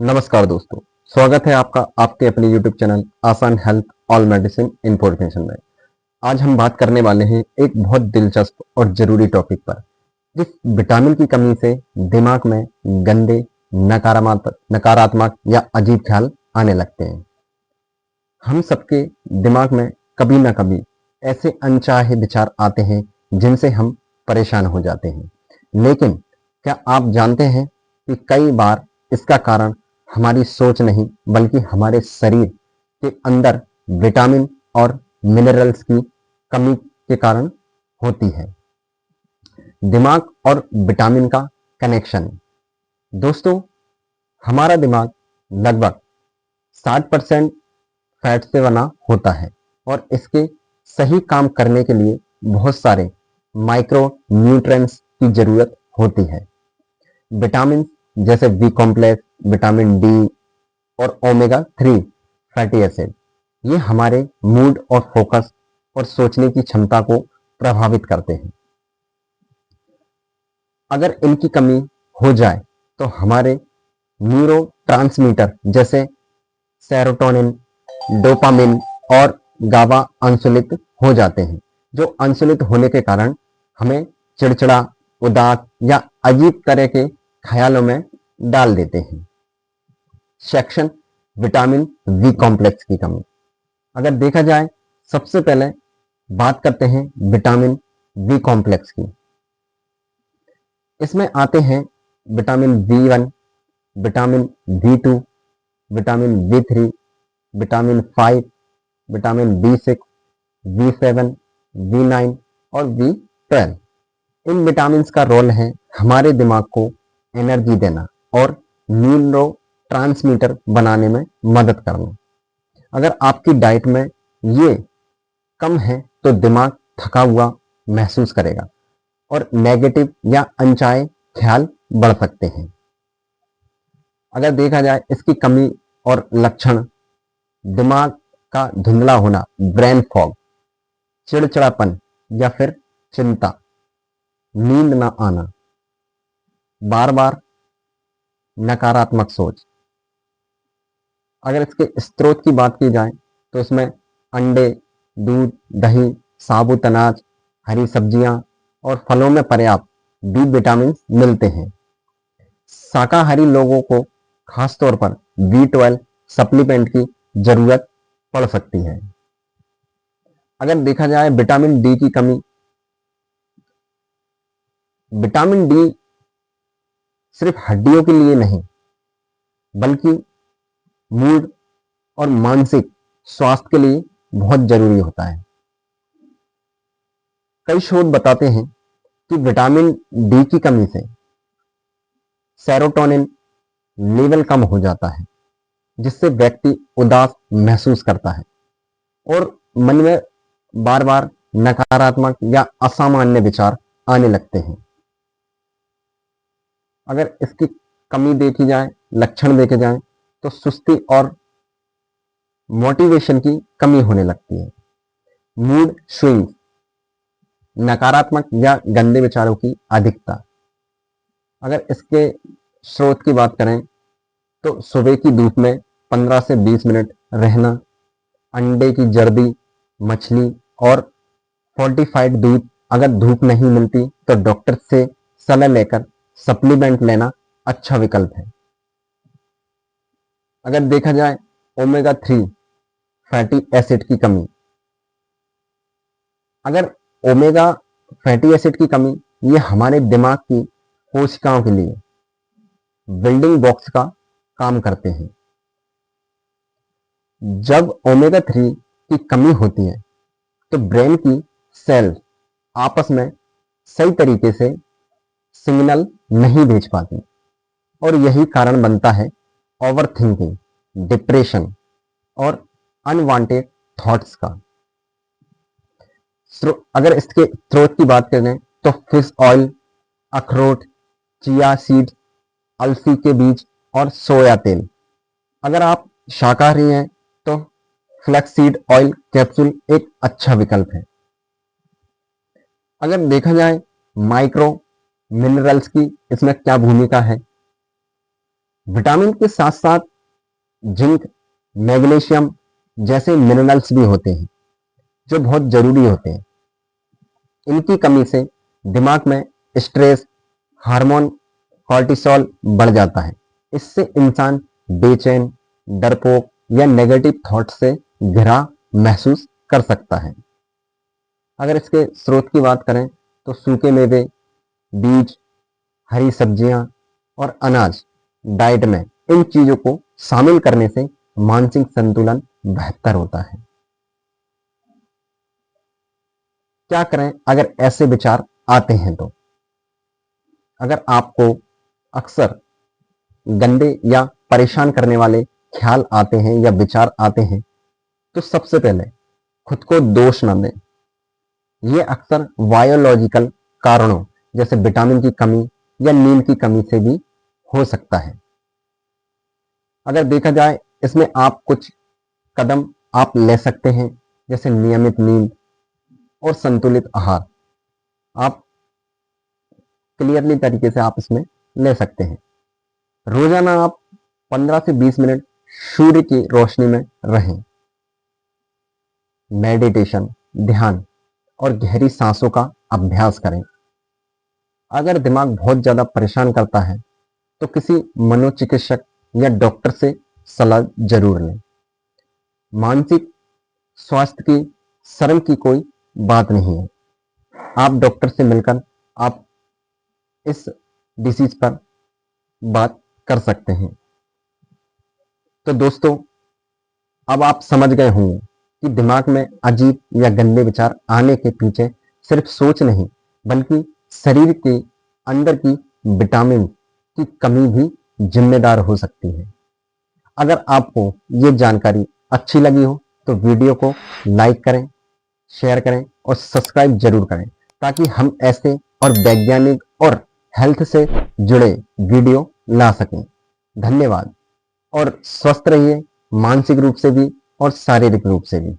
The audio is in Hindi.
नमस्कार दोस्तों, स्वागत है आपका आपके अपने YouTube चैनल आसान हेल्थ ऑल मेडिसिन इन्फॉर्मेशन में। आज हम बात करने वाले हैं एक बहुत दिलचस्प और जरूरी टॉपिक पर, जिस विटामिन की कमी से दिमाग में गंदे, नकारात्मक या अजीब ख्याल आने लगते हैं। हम सबके दिमाग में कभी ना कभी ऐसे अनचाहे विचार आते हैं जिनसे हम परेशान हो जाते हैं। लेकिन क्या आप जानते हैं कि कई बार इसका कारण हमारी सोच नहीं बल्कि हमारे शरीर के अंदर विटामिन और मिनरल्स की कमी के कारण होती है। दिमाग और विटामिन का कनेक्शन। दोस्तों, हमारा दिमाग लगभग 60% फैट से बना होता है और इसके सही काम करने के लिए बहुत सारे माइक्रो न्यूट्रिएंट्स की जरूरत होती है। विटामिन जैसे बी कॉम्प्लेक्स, विटामिन डी और ओमेगा 3 फैटी एसिड, ये हमारे मूड और फोकस और सोचने की क्षमता को प्रभावित करते हैं। अगर इनकी कमी हो जाए तो हमारे न्यूरोट्रांसमीटर जैसे सेरोटोनिन, डोपामिन और गाबा अनसुलित हो जाते हैं, जो अनसुलित होने के कारण हमें चिड़चिड़ा, उदास या अजीब तरह के ख्यालों में डाल देते हैं। सेक्शन विटामिन बी कॉम्प्लेक्स की कमी। अगर देखा जाए, सबसे पहले बात करते हैं विटामिन बी कॉम्प्लेक्स की। इसमें आते हैं vitamin B1, vitamin बी2, vitamin B3, vitamin 5, vitamin B6, बी7, बी9 और बी12। इन विटामिन्स का रोल है हमारे दिमाग को एनर्जी देना और न्यूरो ट्रांसमीटर बनाने में मदद करना। अगर आपकी डाइट में ये कम है तो दिमाग थका हुआ महसूस करेगा और नेगेटिव या अनचाहे ख्याल बढ़ सकते हैं। अगर देखा जाए इसकी कमी और लक्षण, दिमाग का धुंधला होना, ब्रेन फॉग, चिड़चिड़ापन या फिर चिंता, नींद ना आना, बार बार नकारात्मक सोच। अगर इसके स्रोत की बात की जाए तो इसमें अंडे, दूध, दही, साबुत अनाज, हरी सब्जियां और फलों में पर्याप्त बी विटामिन मिलते हैं। शाकाहारी लोगों को खासतौर पर बी12 सप्लीमेंट की जरूरत पड़ सकती है। अगर देखा जाए विटामिन डी की कमी, विटामिन डी सिर्फ हड्डियों के लिए नहीं बल्कि मूड और मानसिक स्वास्थ्य के लिए बहुत जरूरी होता है। कई शोध बताते हैं कि विटामिन डी की कमी से सेरोटोनिन लेवल कम हो जाता है, जिससे व्यक्ति उदास महसूस करता है और मन में बार बार नकारात्मक या असामान्य विचार आने लगते हैं। अगर इसकी कमी देखी जाए, लक्षण देखे जाएं, तो सुस्ती और मोटिवेशन की कमी होने लगती है। मूड स्विंग, नकारात्मक या गंदे विचारों की अधिकता। अगर इसके स्रोत की बात करें तो सुबह की धूप में 15 से 20 मिनट रहना, अंडे की जर्दी, मछली और फोर्टिफाइड दूध। अगर धूप नहीं मिलती तो डॉक्टर से सलाह लेकर सप्लीमेंट लेना अच्छा विकल्प है। अगर देखा जाए ओमेगा 3 फैटी एसिड की कमी, अगर ओमेगा फैटी एसिड की कमी, ये हमारे दिमाग की कोशिकाओं के लिए बिल्डिंग ब्लॉक्स का काम करते हैं। जब ओमेगा 3 की कमी होती है तो ब्रेन की सेल आपस में सही तरीके से सिग्नल नहीं भेज पाती और यही कारण बनता है ओवर थिंकिंग, डिप्रेशन और अनवांटेड थॉट्स का। अगर इसके स्रोत की बात करें तो फिश ऑयल, अखरोट, चिया सीड, अलसी के बीज और सोया तेल। अगर आप शाकाहारी हैं तो फ्लैक्सीड ऑयल कैप्सूल एक अच्छा विकल्प है। अगर देखा जाए माइक्रो मिनरल्स की इसमें क्या भूमिका है, विटामिन के साथ साथ जिंक, मैग्नीशियम जैसे मिनरल्स भी होते हैं जो बहुत जरूरी होते हैं। इनकी कमी से दिमाग में स्ट्रेस हार्मोन कॉर्टिसोल बढ़ जाता है। इससे इंसान बेचैन, डरपोक या नेगेटिव थॉट से घिरा महसूस कर सकता है। अगर इसके स्रोत की बात करें तो सूखे मेवे, बीज, हरी सब्जियां और अनाज डाइट में इन चीजों को शामिल करने से मानसिक संतुलन बेहतर होता है। क्या करें अगर ऐसे विचार आते हैं तो? अगर आपको अक्सर गंदे या परेशान करने वाले ख्याल आते हैं या विचार आते हैं तो सबसे पहले खुद को दोष न दें। ये अक्सर बायोलॉजिकल कारणों जैसे विटामिन की कमी या नींद की कमी से भी हो सकता है। अगर देखा जाए इसमें आप कुछ कदम आप ले सकते हैं जैसे नियमित नींद और संतुलित आहार। आप क्लियरली तरीके से आप इसमें ले सकते हैं। रोजाना आप 15 से 20 मिनट सूर्य की रोशनी में रहें। मेडिटेशन, ध्यान और गहरी सांसों का अभ्यास करें। अगर दिमाग बहुत ज्यादा परेशान करता है तो किसी मनोचिकित्सक या डॉक्टर से सलाह जरूर लें। मानसिक स्वास्थ्य की शर्म की कोई बात नहीं है। आप डॉक्टर से मिलकर आप इस डिसीज पर बात कर सकते हैं। तो दोस्तों, अब आप समझ गए होंगे कि दिमाग में अजीब या गंदे विचार आने के पीछे सिर्फ सोच नहीं बल्कि शरीर के अंदर की विटामिन की कमी भी जिम्मेदार हो सकती है। अगर आपको ये जानकारी अच्छी लगी हो तो वीडियो को लाइक करें, शेयर करें और सब्सक्राइब जरूर करें ताकि हम ऐसे और वैज्ञानिक और हेल्थ से जुड़े वीडियो ला सकें। धन्यवाद और स्वस्थ रहिए, मानसिक रूप से भी और शारीरिक रूप से भी।